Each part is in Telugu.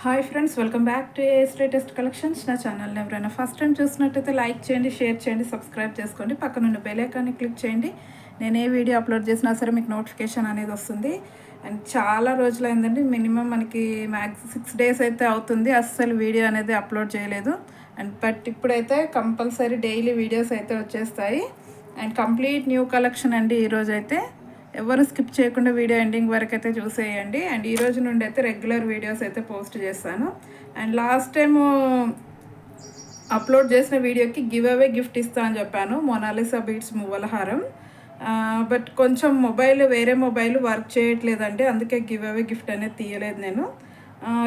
Hi friends, welcome back to latest collections. నా ఛానల్ని ఎవరైనా ఫస్ట్ టైం చూసినట్టయితే లైక్ చేయండి, షేర్ చేయండి, సబ్స్క్రైబ్ చేసుకోండి. పక్కనున్న బెల్ ఐకాన్ని క్లిక్ చేయండి. నేను ఏ వీడియో అప్లోడ్ చేసినా సరే మీకు నోటిఫికేషన్ అనేది వస్తుంది. అండ్ చాలా రోజులైందండి, మినిమం మనకి మ్యాక్స్ 6 days అయితే అవుతుంది అస్సలు వీడియో అనేది అప్లోడ్ చేయలేదు. అండ్ బట్ ఇప్పుడైతే కంపల్సరీ డైలీ వీడియోస్ అయితే వచ్చేస్తాయి. అండ్ కంప్లీట్ న్యూ కలెక్షన్ అండి ఈరోజైతే. ఎవరు స్కిప్ చేయకుండా వీడియో ఎండింగ్ వరకు అయితే చూసేయండి. అండ్ ఈ రోజు నుండి అయితే రెగ్యులర్ వీడియోస్ అయితే పోస్ట్ చేస్తాను. అండ్ లాస్ట్ టైము అప్లోడ్ చేసిన వీడియోకి గివ్ అవే గిఫ్ట్ ఇస్తా అని చెప్పాను, మొనాలిసా బీడ్స్ మువ్వల హారం. బట్ కొంచెం వేరే మొబైల్ వర్క్ చేయట్లేదండి, అందుకే గివ్ అవే గిఫ్ట్ అనేది తీయలేదు నేను.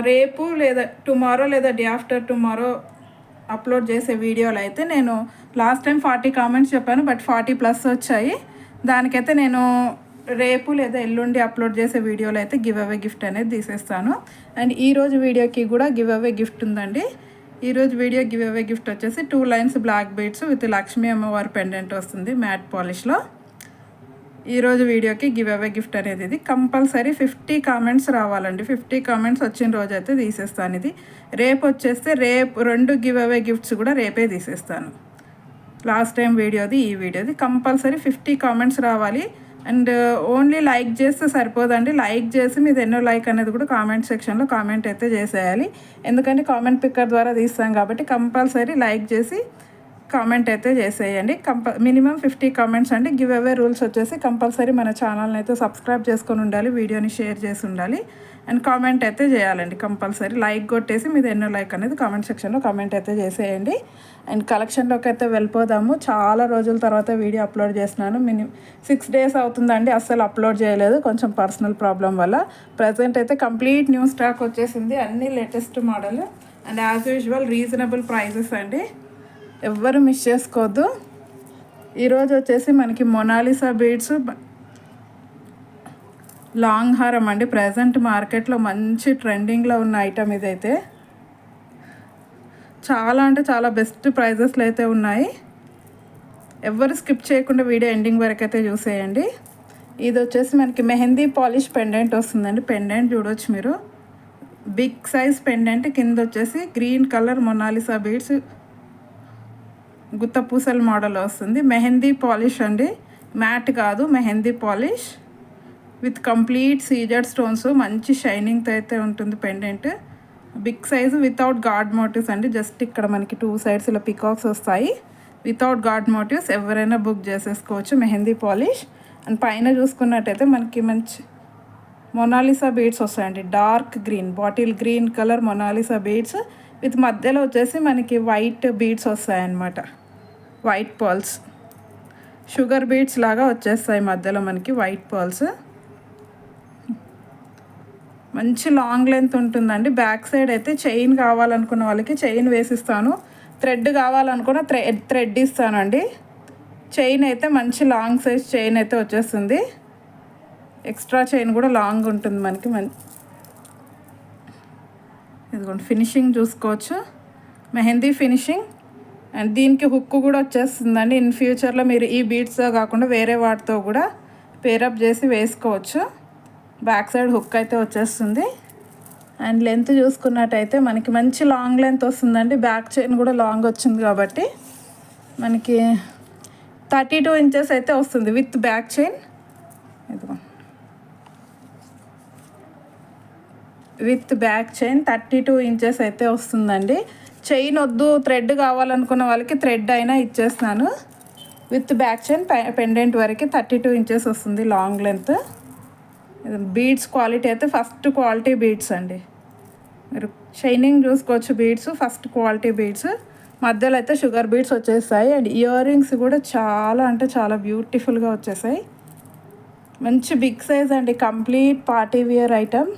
రేపు లేదా టుమారో లేదా డే ఆఫ్టర్ టుమారో అప్లోడ్ చేసే వీడియోలు అయితే నేను లాస్ట్ టైం 40 కామెంట్స్ చెప్పాను, బట్ 40+ వచ్చాయి. దానికైతే నేను రేపు లేదా ఎల్లుండి అప్లోడ్ చేసే వీడియోలో అయితే గివ్ అవే గిఫ్ట్ అనేది తీసేస్తాను. అండ్ ఈరోజు వీడియోకి కూడా గివ్ అవే గిఫ్ట్ ఉందండి. ఈరోజు వీడియో గివ్ అవే గిఫ్ట్ వచ్చేసి 2 lines black beads with Lakshmi అమ్మవారి పెండెంట్ వస్తుంది మ్యాట్ పాలిష్లో. ఈరోజు వీడియోకి గివ్ అవే గిఫ్ట్ అనేది ఇది కంపల్సరీ 50 కామెంట్స్ రావాలండి. 50 కామెంట్స్ వచ్చిన రోజు అయితే తీసేస్తాను. ఇది రేపు వచ్చేస్తే రేపు 2 గివ్ అవే గిఫ్ట్స్ కూడా రేపే తీసేస్తాను. లాస్ట్ టైం వీడియోది ఈ వీడియోది కంపల్సరీ 50 కామెంట్స్ రావాలి. అండ్ ఓన్లీ లైక్ చేస్తే సరిపోదండి, లైక్ చేసి మీది ఎన్నో లైక్ అనేది కూడా కామెంట్ సెక్షన్లో కామెంట్ అయితే చేసేయాలి. ఎందుకంటే కామెంట్ పిక్కర్ ద్వారా తీస్తాం కాబట్టి కంపల్సరీ లైక్ చేసి కామెంట్ అయితే చేసేయండి. మినిమం 50 కామెంట్స్ అండి. గివ్ అవే రూల్స్ వచ్చేసి కంపల్సరీ మన ఛానల్ని అయితే సబ్స్క్రైబ్ చేసుకొని ఉండాలి, వీడియోని షేర్ చేసి ఉండాలి, అండ్ కామెంట్ అయితే చేయాలండి. కంపల్సరీ లైక్ కొట్టేసి మీది ఎన్నో లైక్ అనేది కామెంట్ సెక్షన్లో కామెంట్ అయితే చేసేయండి. అండ్ కలెక్షన్లోకి అయితే వెళ్ళిపోదాము. చాలా రోజుల తర్వాత వీడియో అప్లోడ్ చేస్తున్నాను. 6 days అవుతుందండి అస్సలు అప్లోడ్ చేయలేదు, కొంచెం పర్సనల్ ప్రాబ్లం వల్ల. ప్రజెంట్ అయితే కంప్లీట్ న్యూ స్టాక్ వచ్చేసింది, అన్నీ latest model. And as usual reasonable prices అండి, ఎవ్వరు మిస్ చేసుకోవద్దు. ఈరోజు వచ్చేసి మనకి మొనాలిసా బీడ్స్ లాంగ్ హారం అండి. ప్రజెంట్ మార్కెట్లో మంచి ట్రెండింగ్లో ఉన్న ఐటమ్ ఇదైతే. చాలా అంటే చాలా బెస్ట్ ప్రైజెస్లో అయితే ఉన్నాయి. ఎవరు స్కిప్ చేయకుండా వీడియో ఎండింగ్ వరకు అయితే చూసేయండి. ఇది వచ్చేసి మనకి మెహందీ పాలిష్ పెండెంట్ వస్తుందండి. పెండెంట్ చూడవచ్చు మీరు, బిగ్ సైజ్ పెండెంట్. కింద వచ్చేసి గ్రీన్ కలర్ మొనాలిసా బీడ్స్ గుత్తపూసల మోడల్ వస్తుంది. మెహందీ పాలిష్ అండి, మ్యాట్ కాదు, mehndi polish with complete CZ stones. మంచి షైనింగ్తో అయితే ఉంటుంది pendant. Big size without god motives అండి. జస్ట్ ఇక్కడ మనకి 2 sides ఇలా పికాక్స్ వస్తాయి వితౌట్ గాడ్ మోటివ్స్. ఎవరైనా బుక్ చేసేసుకోవచ్చు మెహందీ పాలిష్. అండ్ పైన చూసుకున్నట్టయితే మనకి మంచి మొనాలిసా బీడ్స్ వస్తాయండి. Dark green, bottle green colour Monalisa beads with మధ్యలో వచ్చేసి మనకి వైట్ బీడ్స్ వస్తాయన్నమాట. వైట్ పర్ల్స్, షుగర్ బీడ్స్ లాగా వచ్చేస్తాయి మధ్యలో మనకి వైట్ పర్ల్స్. మంచి లాంగ్ లెంత్ ఉంటుందండి. బ్యాక్ సైడ్ అయితే చైన్ కావాలనుకున్న వాళ్ళకి చైన్ వేసిస్తాను, థ్రెడ్ కావాలనుకున్న థ్రెడ్ ఇస్తానండి. చైన్ అయితే మంచి లాంగ్ సైజ్ చైన్ అయితే వచ్చేస్తుంది. ఎక్స్ట్రా చైన్ కూడా లాంగ్ ఉంటుంది మనకి. ఇదిగోండి ఫినిషింగ్ చూసుకోవచ్చు, మెహందీ ఫినిషింగ్. అండ్ దీనికి హుక్ కూడా వచ్చేస్తుందండి. ఇన్ ఫ్యూచర్లో మీరు ఈ బీడ్స్తో కాకుండా వేరే వాటితో కూడా పేరప్ చేసి వేసుకోవచ్చు. బ్యాక్ సైడ్ హుక్ అయితే వచ్చేస్తుంది. అండ్ లెంత్ చూసుకున్నట్టయితే మనకి మంచి లాంగ్ లెంత్ వస్తుందండి. బ్యాక్ చైన్ కూడా లాంగ్ వచ్చింది కాబట్టి మనకి 32 inches అయితే వస్తుంది విత్ బ్యాక్ చైన్. ఇదిగో విత్ బ్యాక్ చైన్ 32 inches అయితే వస్తుందండి. చైన్ వద్దు, థ్రెడ్ కావాలనుకున్న వాళ్ళకి థ్రెడ్ అయినా ఇచ్చేస్తాను. విత్ బ్యాక్ చైన్ పెండెంట్ వరకు 32 inches వస్తుంది లాంగ్ లెంత్. బీడ్స్ క్వాలిటీ అయితే ఫస్ట్ క్వాలిటీ బీడ్స్ అండి. మీరు షైనింగ్ చూసుకోవచ్చు బీడ్స్, ఫస్ట్ క్వాలిటీ బీడ్స్. మధ్యలో అయితే షుగర్ బీడ్స్ వచ్చేస్తాయి. అండ్ ఇయర్ రింగ్స్ కూడా చాలా అంటే చాలా బ్యూటిఫుల్గా వచ్చేసాయి. మంచి బిగ్ సైజ్ అండి, complete party wear item.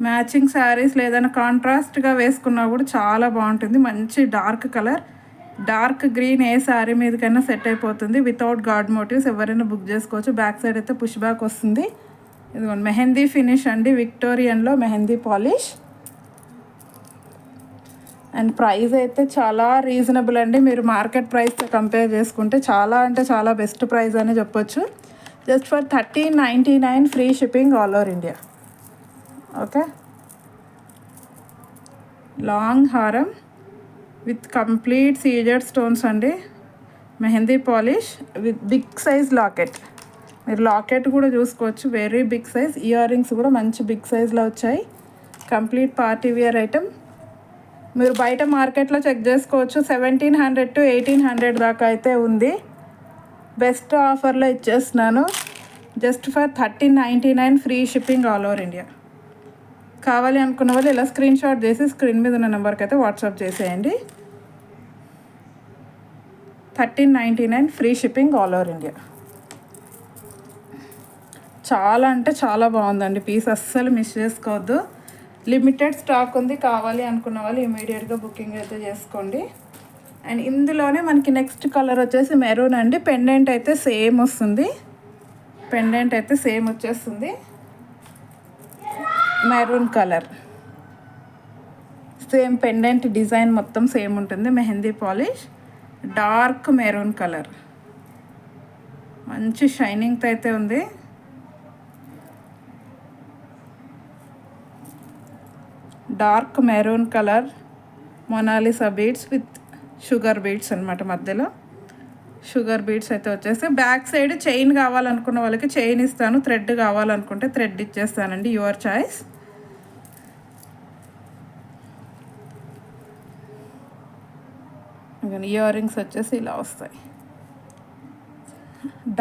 Matching saris లేదన్నా కాంట్రాస్ట్గా వేసుకున్నా కూడా చాలా బాగుంటుంది. మంచి డార్క్ కలర్, డార్క్ గ్రీన్ ఏ శారీ మీదకైనా సెట్ అయిపోతుంది వితౌట్ గాడ్ మోటివ్స్. ఎవరైనా బుక్ చేసుకోవచ్చు. బ్యాక్ సైడ్ అయితే పుష్ బ్యాక్ వస్తుంది. ఇదిగోండి మెహందీ ఫినిష్ అండి, విక్టోరియన్లో మెహందీ పాలిష్. అండ్ ప్రైస్ అయితే చాలా రీజనబుల్ అండి. మీరు మార్కెట్ ప్రైస్తో కంపేర్ చేసుకుంటే చాలా అంటే చాలా బెస్ట్ ప్రైస్ అని చెప్పొచ్చు. Just for 1399 free shipping all over India. Okay, long హారం విత్ కంప్లీట్ సీజెడ్ స్టోన్స్ అండి, mehndi polish with big size locket. మీరు లాకెట్ కూడా చూసుకోవచ్చు, very big size. Ear rings కూడా మంచి బిగ్ సైజ్లో వచ్చాయి. Complete party wear item. మీరు బయట మార్కెట్లో చెక్ చేసుకోవచ్చు, 1700 to 1800 దాకా అయితే ఉంది. బెస్ట్ ఆఫర్లో ఇచ్చేస్తున్నాను, just for 1399 free shipping all over India. కావాలి అనుకున్న వాళ్ళు ఇలా స్క్రీన్ షాట్ చేసి స్క్రీన్ మీద ఉన్న నెంబర్కి అయితే వాట్సాప్ చేసేయండి. 1399 free shipping all over India. చాలా అంటే చాలా బాగుందండి పీస్, అస్సలు మిస్ చేసుకోవద్దు. లిమిటెడ్ స్టాక్ ఉంది, కావాలి అనుకున్న వాళ్ళు ఇమీడియట్గా బుకింగ్ అయితే చేసుకోండి. అండ్ ఇందులోనే మనకి నెక్స్ట్ కలర్ వచ్చేసి మెరూన్ అండి. పెండెంట్ అయితే సేమ్ వస్తుంది, పెండెంట్ అయితే సేమ్ వచ్చేస్తుంది, maroon colour. Same pendant design మొత్తం సేమ్ ఉంటుంది. Mehndi polish, dark maroon colour, మంచి షైనింగ్తో అయితే ఉంది. Dark maroon colour Monalisa beads with sugar beads అనమాట. మధ్యలో షుగర్ బీడ్స్ అయితే వచ్చేసి బ్యాక్ సైడ్ చైన్ కావాలనుకున్న వాళ్ళకి చైన్ ఇస్తాను, థ్రెడ్ కావాలనుకుంటే థ్రెడ్ ఇచ్చేస్తానండి, యువర్ చాయిస్. ఇయర్ రింగ్స్ వచ్చేసి ఇలా వస్తాయి.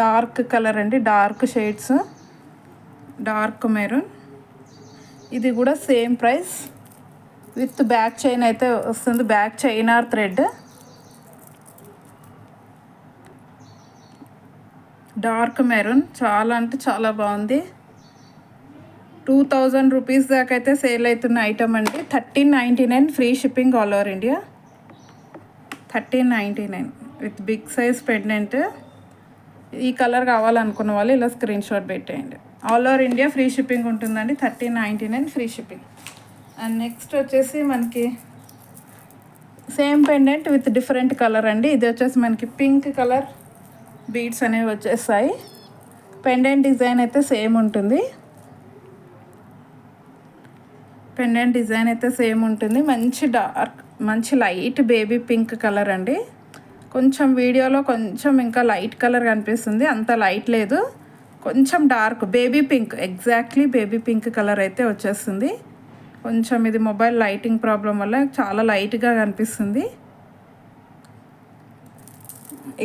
డార్క్ కలర్ అండి, డార్క్ షేడ్స్, డార్క్ మెరూన్. ఇది కూడా same price with back chain అయితే వస్తుంది, back chain or thread. Dark maroon చాలా అంటే చాలా బాగుంది. 2000 రూపీస్ దాకా అయితే సేల్ అవుతున్న ఐటమ్ అండి. 1399 free shipping all over India. 1399 with big size pendant. ఈ కలర్ కావాలనుకున్న వాళ్ళు ఇలా స్క్రీన్ షాట్ పెట్టేయండి. All over India free shipping ఉంటుందండి, 1399 ఫ్రీ షిప్పింగ్. అండ్ నెక్స్ట్ వచ్చేసి మనకి same pendant with different colour అండి. ఇది వచ్చేసి మనకి పింక్ కలర్ బీడ్స్ అనేవి వచ్చేస్తాయి. పెండెంట్ డిజైన్ అయితే సేమ్ ఉంటుంది, పెండెంట్ డిజైన్ అయితే సేమ్ ఉంటుంది. మంచి డార్క్, మంచి లైట్ బేబీ పింక్ కలర్ అండి. కొంచెం వీడియోలో కొంచెం ఇంకా లైట్ కలర్ కనిపిస్తుంది, అంత లైట్ లేదు, కొంచెం dark baby pink, exactly baby pink colour అయితే వచ్చేస్తుంది. కొంచెం ఇది మొబైల్ లైటింగ్ ప్రాబ్లం వల్ల చాలా లైట్గా కనిపిస్తుంది.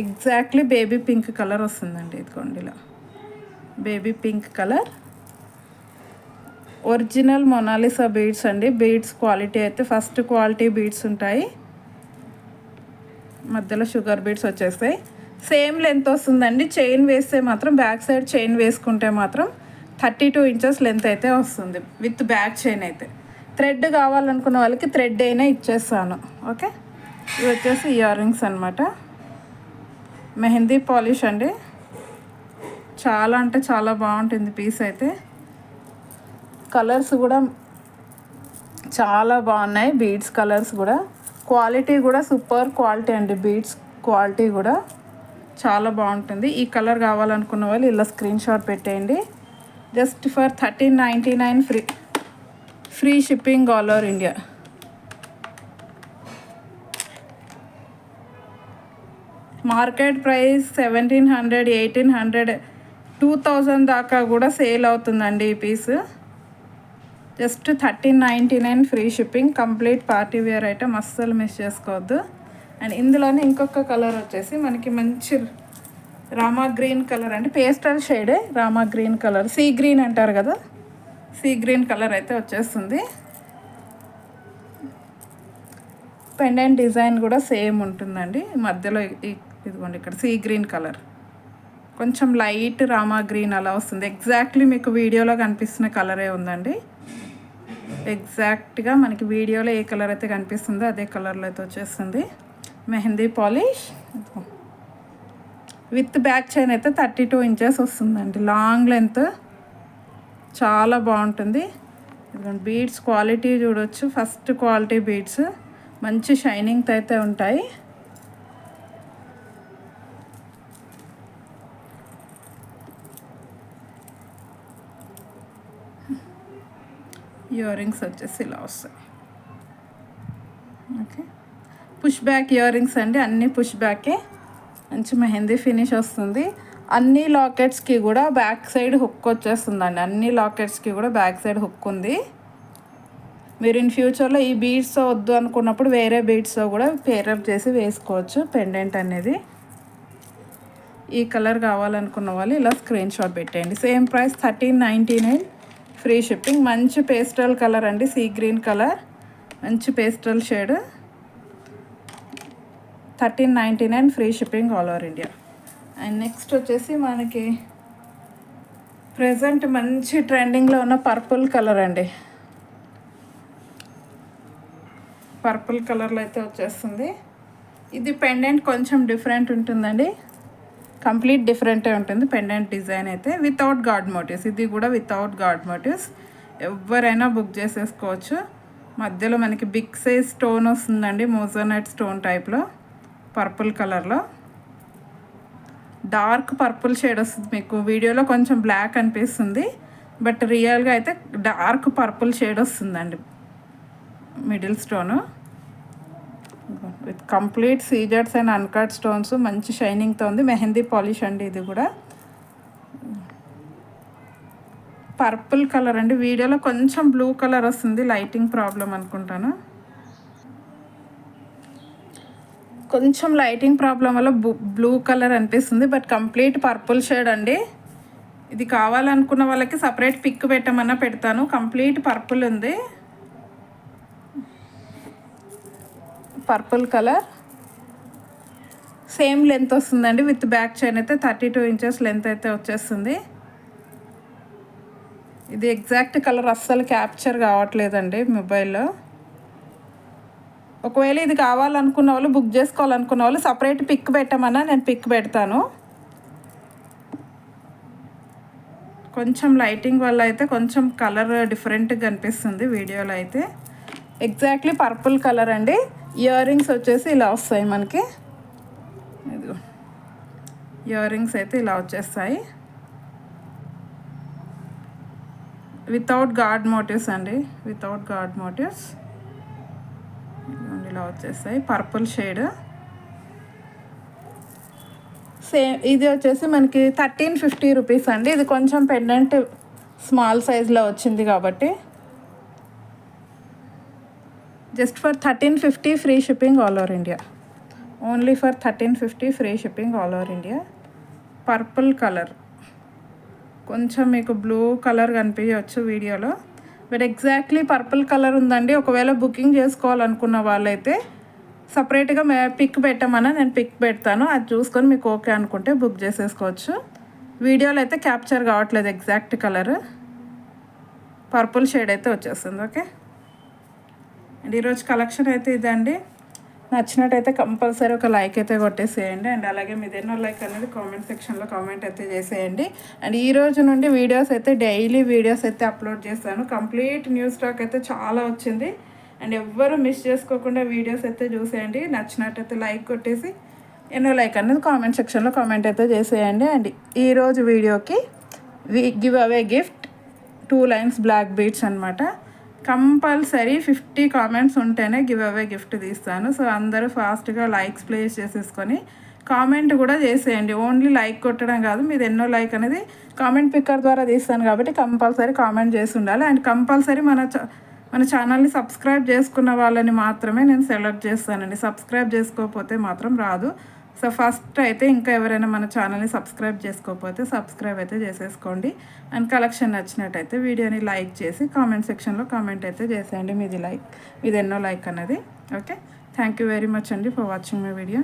ఎగ్జాక్ట్లీ బేబీ పింక్ కలర్ వస్తుందండి. ఇదిగోండి ఇలా baby pink colour. Original Mona Lisa beads అండి. బీడ్స్ క్వాలిటీ అయితే ఫస్ట్ క్వాలిటీ బీడ్స్ ఉంటాయి, మధ్యలో షుగర్ బీడ్స్ వచ్చేస్తాయి. సేమ్ లెంత్ వస్తుందండి. చైన్ వేస్తే మాత్రం, బ్యాక్ సైడ్ చైన్ వేసుకుంటే మాత్రం 32 ఇంచెస్ లెంత్ అయితే వస్తుంది విత్ బ్యాక్ చైన్ అయితే. థ్రెడ్ కావాలనుకున్న వాళ్ళకి థ్రెడ్ అయినా ఇచ్చేస్తాను. ఓకే, ఇవి వచ్చేసి ఇయర్ రింగ్స్ అనమాట. మెహందీ పాలిష్ అండి, చాలా అంటే చాలా బాగుంటుంది పీస్ అయితే. కలర్స్ కూడా చాలా బాగున్నాయి, బీడ్స్ కలర్స్ కూడా. క్వాలిటీ కూడా సూపర్ క్వాలిటీ అండి, బీడ్స్ క్వాలిటీ కూడా చాలా బాగుంటుంది. ఈ కలర్ కావాలనుకున్న వాళ్ళు ఇలా స్క్రీన్ షాట్ పెట్టేయండి. Just for 1399 free shipping all over India. Market price 1700, 1800, 2000 దాకా కూడా సేల్ అవుతుందండి ఈ piece. Just 1399 free shipping, complete party wear item, అస్సలు మిస్ చేసుకోవద్దు. అండ్ ఇందులోనే ఇంకొక కలర్ వచ్చేసి మనకి మంచి రామా గ్రీన్ కలర్ అంటే పేస్టల్ షేడే, రామా గ్రీన్ కలర్, సీ గ్రీన్ అంటారు కదా, సీ గ్రీన్ కలర్ అయితే వచ్చేస్తుంది. పెండెంట్ డిజైన్ కూడా సేమ్ ఉంటుందండి. మధ్యలో ఇదిగోండి ఇక్కడ సీ గ్రీన్ కలర్, కొంచెం లైట్ రామా గ్రీన్ అలా వస్తుంది. ఎగ్జాక్ట్లీ మీకు వీడియోలో కనిపిస్తున్న కలరే ఉందండి. ఎగ్జాక్ట్గా మనకి వీడియోలో ఏ కలర్ అయితే కనిపిస్తుందో అదే కలర్లో అయితే వచ్చేస్తుంది. Mehndi polish with back chain అయితే 32 ఇంచెస్ వస్తుందండి, లాంగ్ లెంత్, చాలా బాగుంటుంది. బీడ్స్ క్వాలిటీ చూడవచ్చు, ఫస్ట్ క్వాలిటీ బీడ్స్, మంచి షైనింగ్తో అయితే ఉంటాయి. ఇయర్ రింగ్స్ వచ్చేసి ఇలా వస్తాయి. Okay, push back ear rings అండి, అన్నీ పుష్ బ్యాకే. మంచి మెహందీ ఫినిష్ వస్తుంది. అన్ని లాకెట్స్కి కూడా బ్యాక్ సైడ్ హుక్ వచ్చేస్తుందండి. అన్ని లాకెట్స్కి కూడా బ్యాక్ సైడ్ హుక్ ఉంది. మీరు ఇన్ ఫ్యూచర్లో ఈ బీడ్స్ వద్దు అనుకున్నప్పుడు వేరే బీడ్స్తో కూడా పేరప్ చేసి వేసుకోవచ్చు పెండెంట్ అనేది. ఈ కలర్ కావాలనుకున్న వాళ్ళు ఇలా స్క్రీన్ షాట్ పెట్టేయండి. Same price 1399, free shipping. మంచి పేస్టల్ కలర్ అండి, సీ గ్రీన్ కలర్, మంచి pastel shade. 1399, free shipping all over India. And next వచ్చేసి మనకి ప్రజెంట్ మంచి ట్రెండింగ్లో ఉన్న పర్పుల్ కలర్ అండి. పర్పుల్ కలర్లో అయితే వచ్చేస్తుంది. ఇది పెండెంట్ కొంచెం డిఫరెంట్ ఉంటుందండి, కంప్లీట్ డిఫరెంటే ఉంటుంది పెండెంట్ డిజైన్ అయితే. వితౌట్ గాడ్ మోటివ్స్, ఇది కూడా వితౌట్ గాడ్ మోటివ్స్. ఎవరైనా బుక్ చేసేసుకోవచ్చు. మధ్యలో మనకి బిగ్ సైజ్ స్టోన్ వస్తుందండి, మోజోనైట్ స్టోన్ టైప్లో పర్పుల్ కలర్లో. డార్క్ పర్పుల్ షేడ్ వస్తుంది. మీకు వీడియోలో కొంచెం బ్లాక్ అనిపిస్తుంది, బట్ రియల్గా అయితే డార్క్ పర్పుల్ షేడ్ వస్తుందండి. మిడిల్ స్టోను విత్ కంప్లీట్ సీజర్స్ అండ్ అన్కట్ స్టోన్స్, మంచి షైనింగ్తో ఉంది. మెహందీ పాలిష్ అండి ఇది కూడా. పర్పుల్ కలర్ అండి, వీడియోలో కొంచెం బ్లూ కలర్ వస్తుంది, లైటింగ్ ప్రాబ్లం అనుకుంటాను. కొంచెం లైటింగ్ ప్రాబ్లం వల్ల బ్లూ కలర్ అనిపిస్తుంది, బట్ కంప్లీట్ పర్పుల్ షేడ్ అండి. ఇది కావాలనుకున్న వాళ్ళకి సపరేట్ పిక్ పెట్టమన్నా పెడతాను. కంప్లీట్ పర్పుల్ ఉంది, పర్పుల్ కలర్. సేమ్ లెంత్ వస్తుందండి, విత్ బ్యాక్ చైన్ అయితే 32 ఇంచెస్ లెంత్ అయితే వచ్చేస్తుంది. ఇది ఎగ్జాక్ట్ కలర్ అస్సలు క్యాప్చర్ కావట్లేదండి మొబైల్లో. ఒకవేళ ఇది కావాలనుకున్న వాళ్ళు, బుక్ చేసుకోవాలనుకున్న వాళ్ళు సపరేట్ పిక్ పెట్టమన్నా నేను పిక్ పెడతాను. కొంచెం లైటింగ్ వల్ల అయితే కొంచెం కలర్ డిఫరెంట్గా కనిపిస్తుంది వీడియోలో అయితే. ఎగ్జాక్ట్లీ పర్పుల్ కలర్ అండి. ఇయర్ రింగ్స్ వచ్చేసి ఇలా వస్తాయి మనకి. ఇదిగో ఇయర్ రింగ్స్ అయితే ఇలా వచ్చేస్తాయి, వితౌట్ గాడ్ మోటివ్స్ అండి, వితౌట్ గాడ్ మోటివ్స్. ఇలా వచ్చేస్తాయి పర్పుల్ షేడ్. సేమ్ ఇది వచ్చేసి మనకి 1350 రూపీస్ అండి. ఇది కొంచెం పెండెంట్ స్మాల్ సైజ్లో వచ్చింది కాబట్టి just for 1350, free shipping all over India. Only for 1350, free shipping all over India. Purple colour కొంచెం మీకు బ్లూ కలర్ కనిపించవచ్చు వీడియోలో, బట్ ఎగ్జాక్ట్లీ పర్పుల్ కలర్ ఉందండి. ఒకవేళ బుకింగ్ చేసుకోవాలనుకున్న వాళ్ళైతే సపరేట్గా పిక్ పెట్టమన్నా నేను పిక్ పెడతాను, అది చూసుకొని మీకు ఓకే అనుకుంటే బుక్ చేసేసుకోవచ్చు. వీడియోలో అయితే క్యాప్చర్ కావట్లేదు ఎగ్జాక్ట్ కలర్, పర్పుల్ షేడ్ అయితే వచ్చేస్తుంది. ఓకే అండ్ ఈరోజు కలెక్షన్ అయితే ఇదండి. నచ్చినట్టయితే కంపల్సరీ ఒక లైక్ అయితే కొట్టేసేయండి. అండ్ అలాగే మీది ఎన్నో లైక్ అనేది కామెంట్ సెక్షన్లో కామెంట్ అయితే చేసేయండి. అండ్ ఈ రోజు నుండి వీడియోస్ అయితే డైలీ వీడియోస్ అయితే అప్లోడ్ చేస్తాను. కంప్లీట్ న్యూ స్టాక్ అయితే చాలా వచ్చింది. అండ్ ఎవ్వరూ మిస్ చేసుకోకుండా వీడియోస్ అయితే చూసేయండి. నచ్చినట్టయితే లైక్ కొట్టేసి ఎన్నో లైక్ అనేది కామెంట్ సెక్షన్లో కామెంట్ అయితే చేసేయండి. అండ్ ఈరోజు వీడియోకి give away gift 2 lines black beads అనమాట. కంపల్సరీ 50 కామెంట్స్ ఉంటేనే గివ్ అవే గిఫ్ట్ తీస్తాను. సో అందరూ ఫాస్ట్గా లైక్స్ ప్లేస్ చేసేసుకొని కామెంట్ కూడా చేసేయండి. ఓన్లీ లైక్ కొట్టడం కాదు, మీది ఎన్నో లైక్ అనేది కామెంట్ పిక్కర్ ద్వారా తీస్తాను కాబట్టి కంపల్సరీ కామెంట్ చేసి ఉండాలి. అండ్ కంపల్సరీ మన ఛానల్ని సబ్స్క్రైబ్ చేసుకున్న వాళ్ళని మాత్రమే నేను సెలెక్ట్ చేస్తానండి. సబ్స్క్రైబ్ చేసుకోకపోతే మాత్రం రాదు. సో ఫస్ట్ అయితే ఇంకా ఎవరైనా మన ఛానల్ని సబ్స్క్రైబ్ చేసుకోకపోతే సబ్స్క్రైబ్ అయితే చేసేసుకోండి. అండ్ కలెక్షన్ నచ్చినట్టయితే వీడియోని లైక్ చేసి కామెంట్ సెక్షన్లో కామెంట్ అయితే చేసేయండి మీది ఎన్నో లైక్ అన్నది. Okay, thank you very much అండి ఫర్ వాచింగ్ మై వీడియో.